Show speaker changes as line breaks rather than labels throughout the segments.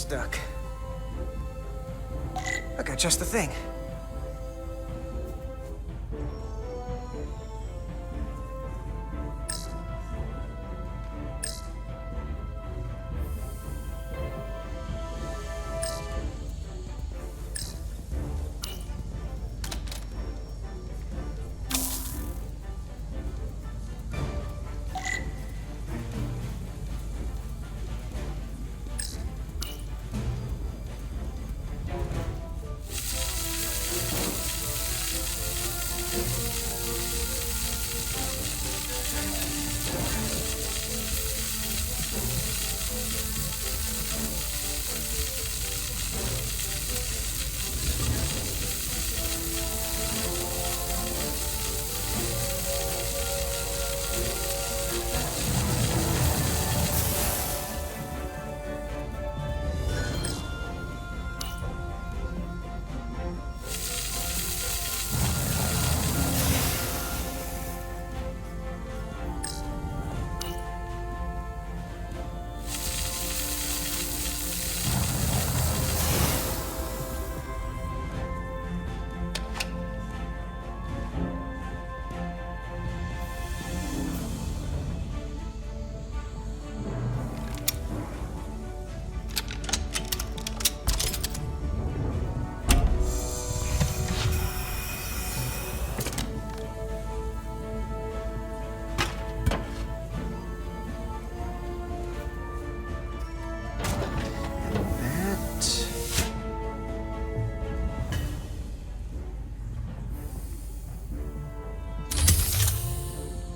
stuck. I got just the thing.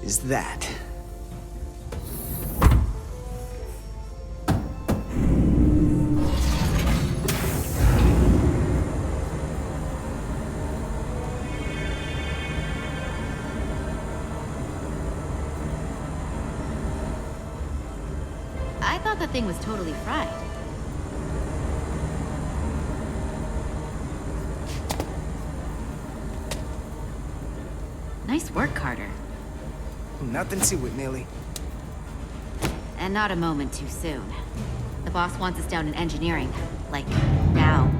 Is that?
I thought the thing was totally fried. Nice work, Carter.
Nothing to it, Millie.
And not a moment too soon. The boss wants us down in engineering. Like, now.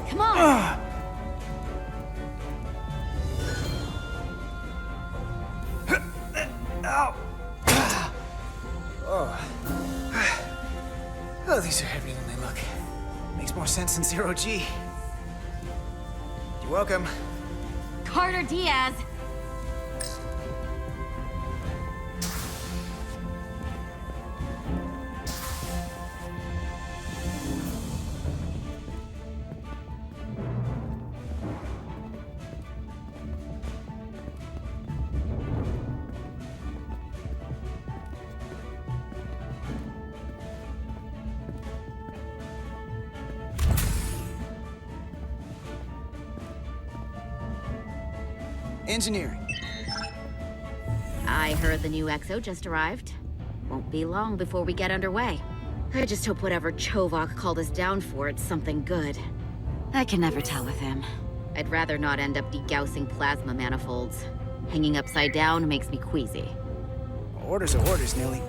Come on!
Oh, these are heavier than they look. Makes more sense than zero G. You're welcome.
Carter Diaz!
Engineering.
I heard the new XO just arrived. Won't be long before we get underway. I just hope whatever Chovok called us down for, it's something good. I can never tell with him. I'd rather not end up degaussing plasma manifolds. Hanging upside down makes me queasy.
Orders are orders, Millie.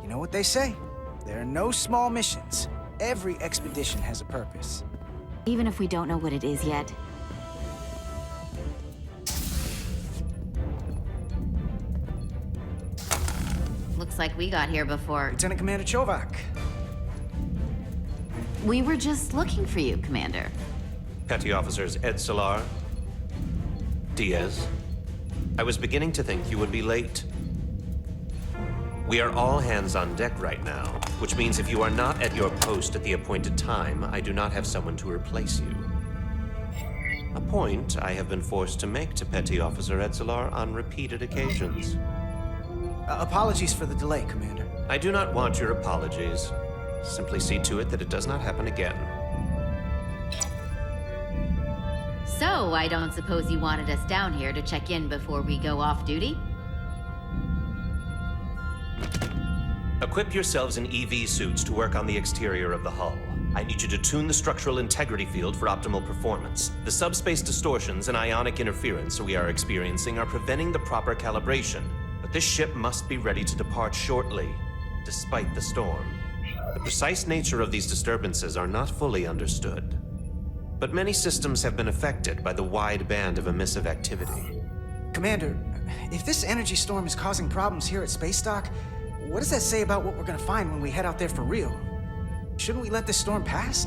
You know what they say? There are no small missions. Every expedition has a purpose.
Even if we don't know what it is yet. Looks like we got here before.
Lieutenant Commander Chovok.
We were just looking for you, Commander.
Petty Officers Edsalar, Diaz. I was beginning to think you would be late. We are all hands on deck right now, which means if you are not at your post at the appointed time, I do not have someone to replace you. A point I have been forced to make to Petty Officer Edsalar on repeated occasions.
Apologies for the delay, Commander.
I do not want your apologies. Simply see to it that it does not happen again.
So, So, I don't suppose you wanted us down here to check in before we go off duty?
Equip yourselves in EV suits to work on the exterior of the hull. I need you to tune the structural integrity field for optimal performance. The subspace distortions and ionic interference we are experiencing are preventing the proper calibration. But this ship must be ready to depart shortly, despite the storm. The precise nature of these disturbances are not fully understood. But many systems have been affected by the wide band of emissive activity.
Commander, if this energy storm is causing problems here at Space Dock, what does that say about what we're gonna find when we head out there for real? Shouldn't we let this storm pass?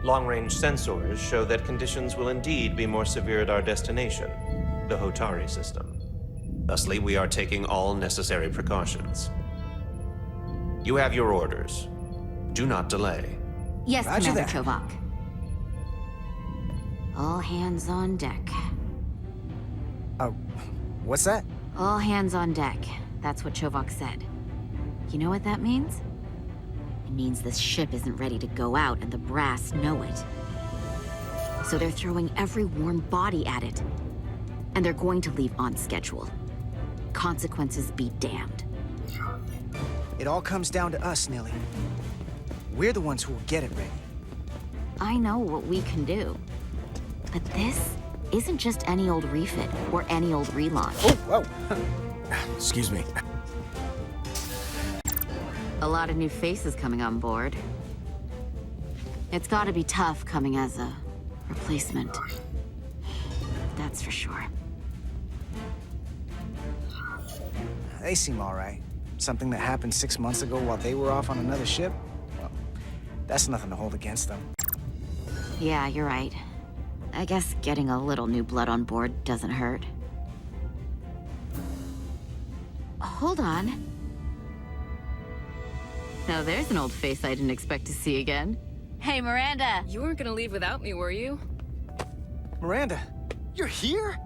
Long-range sensors show that conditions will indeed be more severe at our destination, the Hotari system. Thusly, we are taking all necessary precautions. You have your orders. Do not delay.
Yes,
Roger
Commander
that.
Chovak. All hands on deck.
What's that?
All hands on deck. That's what Chovak said. You know what that means? It means this ship isn't ready to go out and the brass know it. So they're throwing every warm body at it. And they're going to leave on schedule. Consequences be damned.
It all comes down to us, Nilly. We're the ones who will get it ready.
I know what we can do. But this isn't just any old refit or any old relaunch.
Oh, whoa. Excuse me.
A lot of new faces coming on board. It's gotta be tough coming as a replacement. That's for sure.
They seem all right. Something that happened 6 months ago while they were off on another ship? Well, that's nothing to hold against them.
Yeah, you're right. I guess getting a little new blood on board doesn't hurt. Hold on. Now there's an old face I didn't expect to see again. Hey, Miranda!
You weren't gonna leave without me, were you?
Miranda, you're here?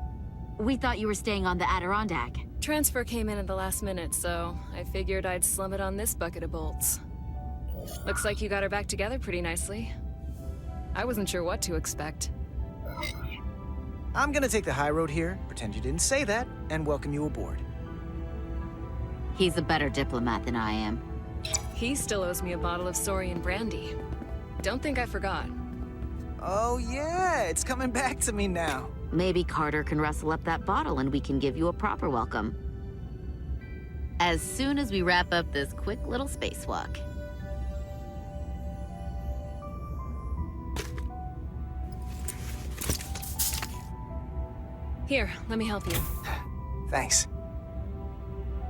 We thought you were staying on the Adirondack.
Transfer came in at the last minute, so I figured I'd slum it on this bucket of bolts. Looks like you got her back together pretty nicely. I wasn't sure what to expect.
I'm gonna take the high road here, pretend you didn't say that, and welcome you aboard.
He's a better diplomat than I am.
He still owes me a bottle of Saurian brandy. Don't think I forgot.
Oh yeah, it's coming back to me now.
Maybe Carter can rustle up that bottle and we can give you a proper welcome. As soon as we wrap up this quick little spacewalk.
Here, let me help you.
Thanks.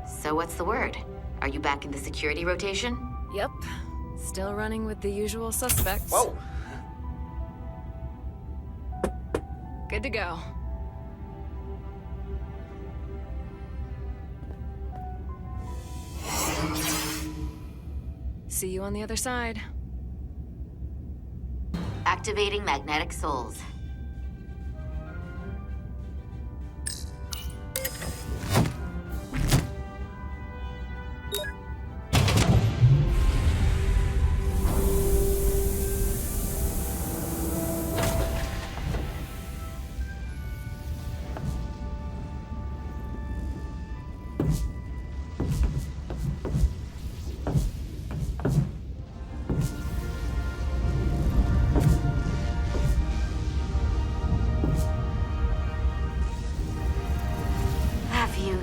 So what's the word? Are you back in the security rotation?
Yep. Still running with the usual suspects.
Whoa!
Good to go. See you on the other side.
Activating magnetic souls.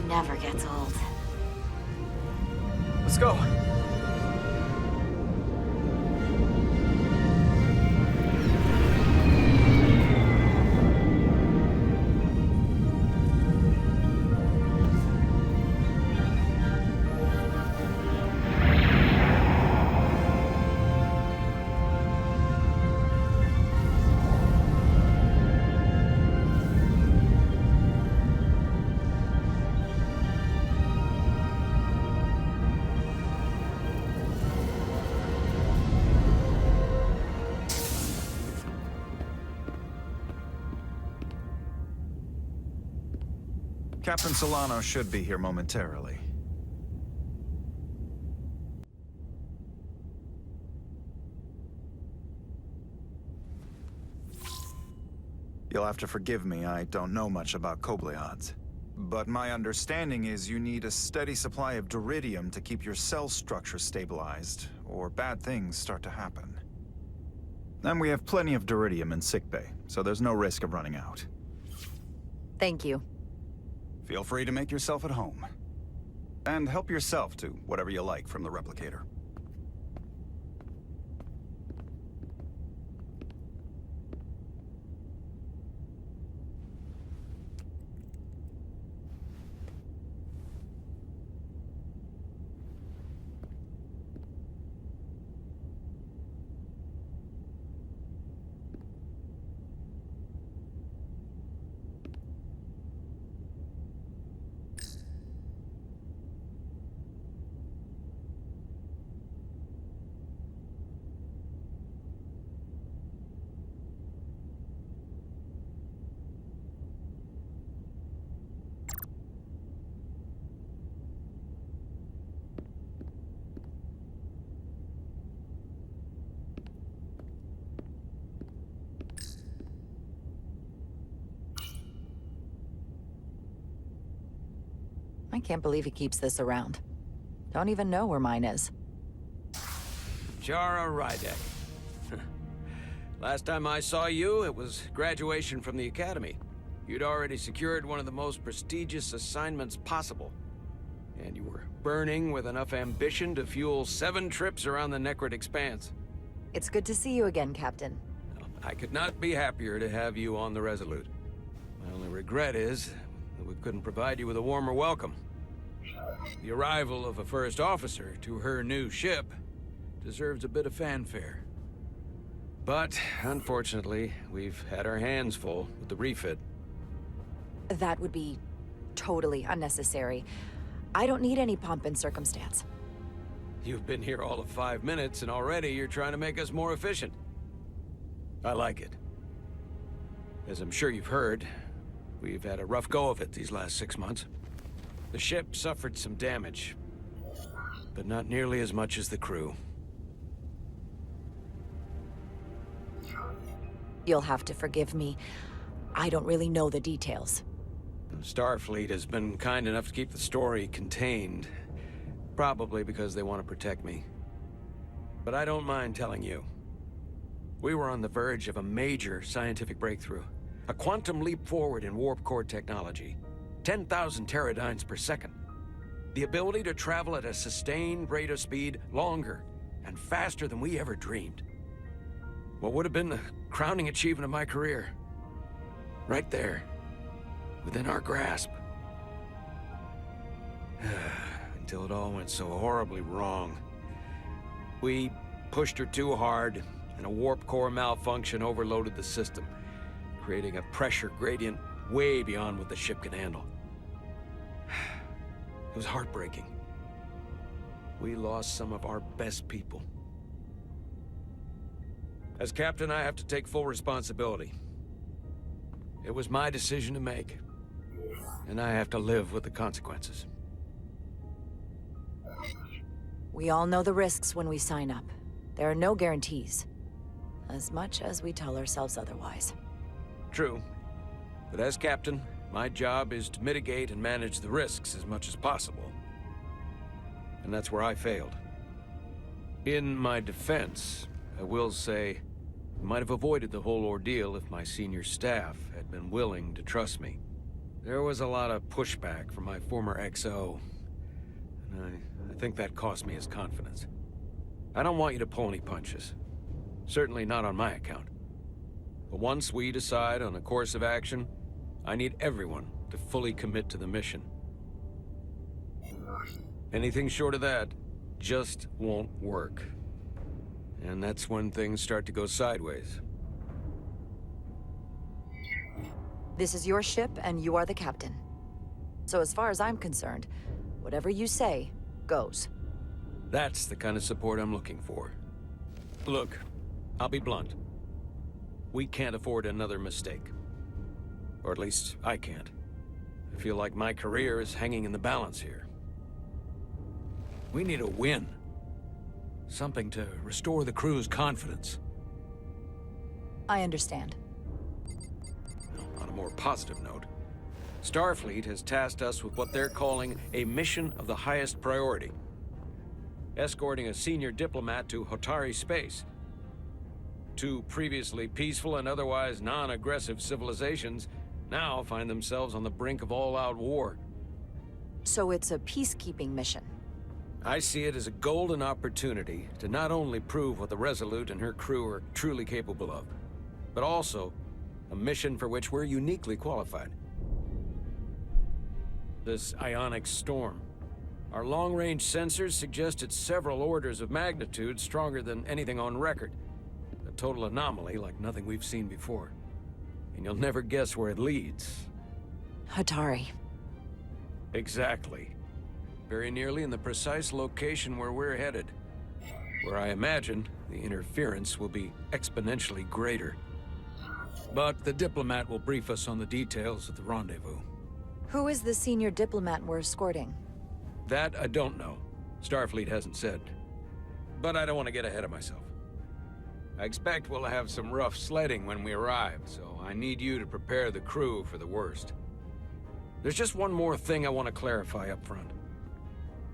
Never gets old.
Let's go.
Captain Solano should be here momentarily. You'll have to forgive me, I don't know much about Kobleods. But my understanding is you need a steady supply of duridium to keep your cell structure stabilized, or bad things start to happen. And we have plenty of duridium in sickbay, so there's no risk of running out.
Thank you.
Feel free to make yourself at home. And help yourself to whatever you like from the replicator.
I can't believe he keeps this around. Don't even know where mine is.
Jara Rydek. Last time I saw you, it was graduation from the academy. You'd already secured one of the most prestigious assignments possible. And you were burning with enough ambition to fuel 7 trips around the Necrid Expanse.
It's good to see you again, Captain.
I could not be happier to have you on the Resolute. My only regret is that we couldn't provide you with a warmer welcome. The arrival of a first officer to her new ship deserves a bit of fanfare. But, unfortunately, we've had our hands full with the refit.
That would be totally unnecessary. I don't need any pomp and circumstance.
You've been here all of 5 minutes, and already you're trying to make us more efficient. I like it. As I'm sure you've heard, we've had a rough go of it these last 6 months. The ship suffered some damage, but not nearly as much as the crew.
You'll have to forgive me. I don't really know the details.
Starfleet has been kind enough to keep the story contained, probably because they want to protect me. But I don't mind telling you. We were on the verge of a major scientific breakthrough. A quantum leap forward in warp core technology. 10,000 teradynes per second. The ability to travel at a sustained rate of speed longer and faster than we ever dreamed. What would have been the crowning achievement of my career. Right there. Within our grasp. Until it all went so horribly wrong. We pushed her too hard, and a warp core malfunction overloaded the system, creating a pressure gradient way beyond what the ship could handle. It was heartbreaking. We lost some of our best people. As captain, I have to take full responsibility. It was my decision to make, and I have to live with the consequences.
We all know the risks when we sign up. There are no guarantees. As much as we tell ourselves otherwise.
True. But as captain, my job is to mitigate and manage the risks as much as possible. And that's where I failed. In my defense, I will say, I might have avoided the whole ordeal if my senior staff had been willing to trust me. There was a lot of pushback from my former XO, and I think that cost me his confidence. I don't want you to pull any punches. Certainly not on my account. But once we decide on a course of action, I need everyone to fully commit to the mission. Anything short of that just won't work. And that's when things start to go sideways.
This is your ship, and you are the captain. So as far as I'm concerned, whatever you say, goes.
That's the kind of support I'm looking for. Look, I'll be blunt. We can't afford another mistake. Or at least, I can't. I feel like my career is hanging in the balance here. We need a win. Something to restore the crew's confidence.
I understand.
a more positive note. Starfleet has tasked us with what they're calling a mission of the highest priority. Escorting a senior diplomat to Hotari space. Two previously peaceful and otherwise non-aggressive civilizations now find themselves on the brink of all-out war.
So it's a peacekeeping mission.
I see it as a golden opportunity to not only prove what the Resolute and her crew are truly capable of, but also a mission for which we're uniquely qualified. This ionic storm. Our long-range sensors suggest it's several orders of magnitude stronger than anything on record. A total anomaly like nothing we've seen before. And you'll never guess where it leads.
Hatari.
Exactly. Very nearly in the precise location where we're headed. Where I imagine the interference will be exponentially greater.
But the diplomat will brief us on the details at the rendezvous.
Who is the senior diplomat we're escorting?
That I don't know. Starfleet hasn't said. But I don't want to get ahead of myself. I expect we'll have some rough sledding when we arrive, so I need you to prepare the crew for the worst. There's just one more thing I want to clarify up front.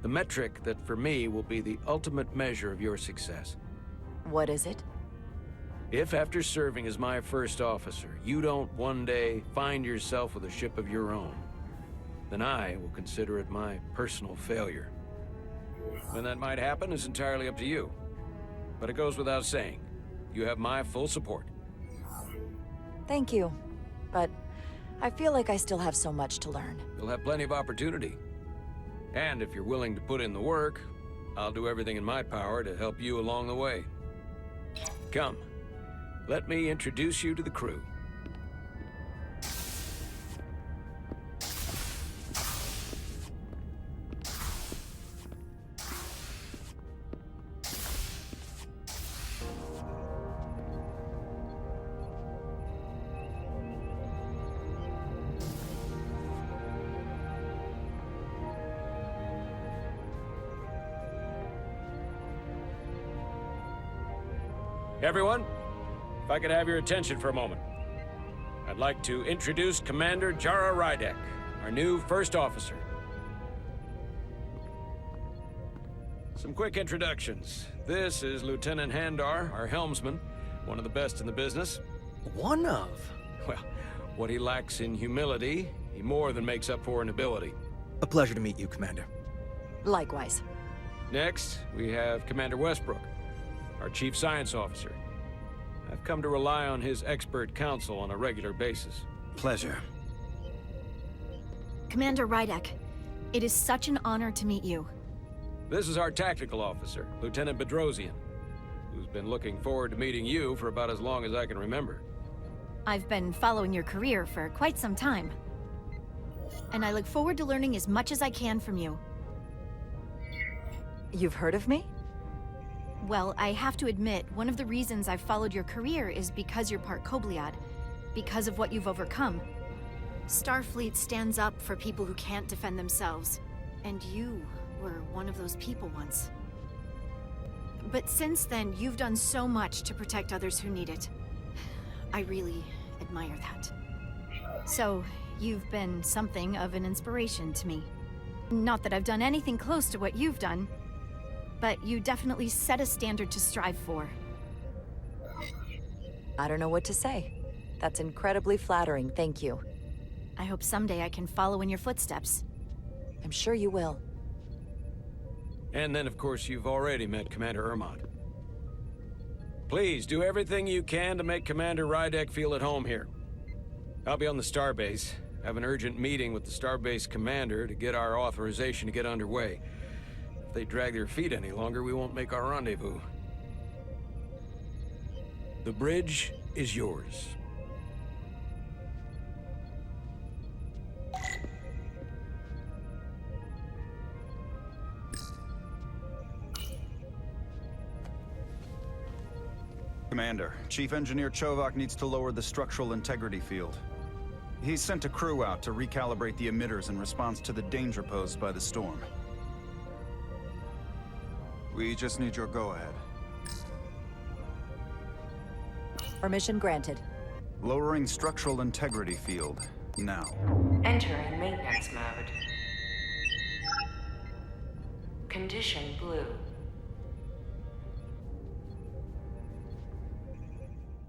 The metric that for me will be the ultimate measure of your success.
What is it?
If after serving as my first officer, you don't one day find yourself with a ship of your own, then I will consider it my personal failure. When that might happen is entirely up to you. But it goes without saying, you have my full support.
Thank you. But I feel like I still have so much to learn.
You'll have plenty of opportunity. And if you're willing to put in the work, I'll do everything in my power to help you along the way. Come, let me introduce you to the crew. Everyone, if I could have your attention for a moment. I'd like to introduce Commander Jara Rydek, our new first officer. Some quick introductions. This is Lieutenant Handar, our helmsman, one of the best in the business.
One of?
Well, what he lacks in humility, he more than makes up for in ability.
A pleasure to meet you, Commander.
Likewise.
Next, we have Commander Westbrook, our Chief Science Officer. I've come to rely on his expert counsel on a regular basis.
Pleasure.
Commander Rydek, it is such an honor to meet you.
This is our Tactical Officer, Lieutenant Bedrosian, who's been looking forward to meeting you for about as long as I can remember.
I've been following your career for quite some time. And I look forward to learning as much as I can from you.
You've heard of me?
Well, I have to admit, one of the reasons I've followed your career is because you're part Kobliad, because of what you've overcome. Starfleet stands up for people who can't defend themselves, and you were one of those people once. But since then, you've done so much to protect others who need it. I really admire that. So, you've been something of an inspiration to me. Not that I've done anything close to what you've done, but you definitely set a standard to strive for.
I don't know what to say. That's incredibly flattering, thank you.
I hope someday I can follow in your footsteps.
I'm sure you will.
And then, of course, you've already met Commander Ermont. Please, do everything you can to make Commander Rydek feel at home here. I'll be on the starbase. I have an urgent meeting with the starbase commander to get our authorization to get underway. If they drag their feet any longer, we won't make our rendezvous. The bridge is yours.
Commander, Chief Engineer Chovak needs to lower the structural integrity field. He's sent a crew out to recalibrate the emitters in response to the danger posed by the storm. We just need your go-ahead.
Permission granted.
Lowering structural integrity field. Now.
Entering maintenance mode. Condition blue.